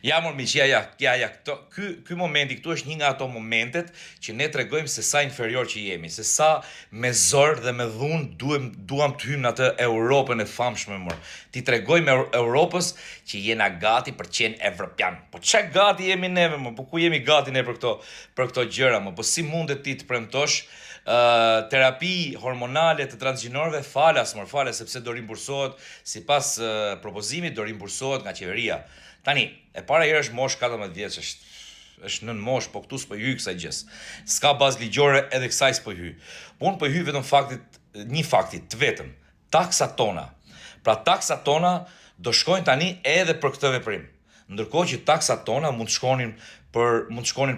Ja, mor miq, ky momenti këtu është një nga ato momentet që ne tregojmë se sa inferior që jemi, se sa me zor dhe me dhunë duam të hymë në atë Europën e famshme, mor. Ti tregojmë Europës që jena gati për qenë evropian. Po ç'a gati jemi neve, mor? Po ku jemi gati ne për këto gjëra, mor? Po si mundet ti të premtosh terapi hormonale të transgjinorëve? Falas, sepse do rimbursohet sipas propozimit, do rimbursohet nga qeveria. Tani, e para herë është mosh 14 vjeç, është nën mosh, po këtu s'po hyj kësaj gjës. S'ka bazë ligjore edhe kësaj s'po hyj. Unë po hyj vetëm një faktit, të vetëm, taksat tona. Pra taksat tona do shkojnë tani edhe për këtë veprim. Ndërkohë që taksat tona mund të shkonin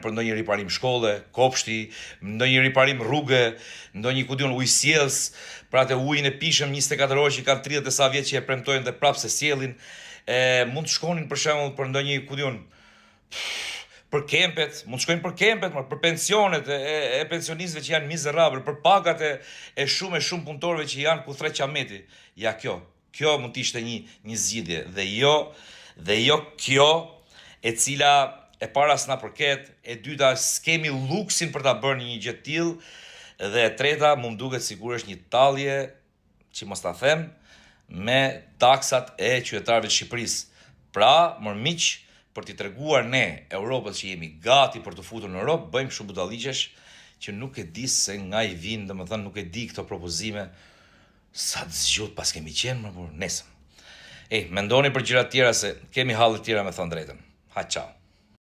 për ndonjë riparim shkolle, kopshti, ndonjë riparim rrugë, ndonjë ujësjellës, pra atë ujin e pishëm 24 orë që kanë 30 e sa vjet që e premtojnë dhe prapë se sjellin. Mund të shkonin për shembull për ndonjë për kempet, mund të shkojnë për kempet, për pensionet e pensionistëve që janë mizerabël, për pagat e shumë punëtorëve që janë ku thret qameti. Ja, kjo mund të ishte një zgjidhje dhe jo kjo e cila e para s'na përket, e dyta s'kemi luksin për ta bërë një gjë të tillë, dhe e treta më duket sikur është një tallje, që mos ta them, me taksat e qytetarëve të Shqipërisë. Pra, mor miq, për t'i treguar ne Europës që jemi gati për të futur në Europë, bëjmë shumë budalliqesh që nuk e di se nga i vinë, domethënë nuk e di këto propozime, sa të zgjut pas kemi qenë, por nesër. Mendoni për gjëra të tjera se kemi halle të tjera me thënë drejtën. Ha, ciao.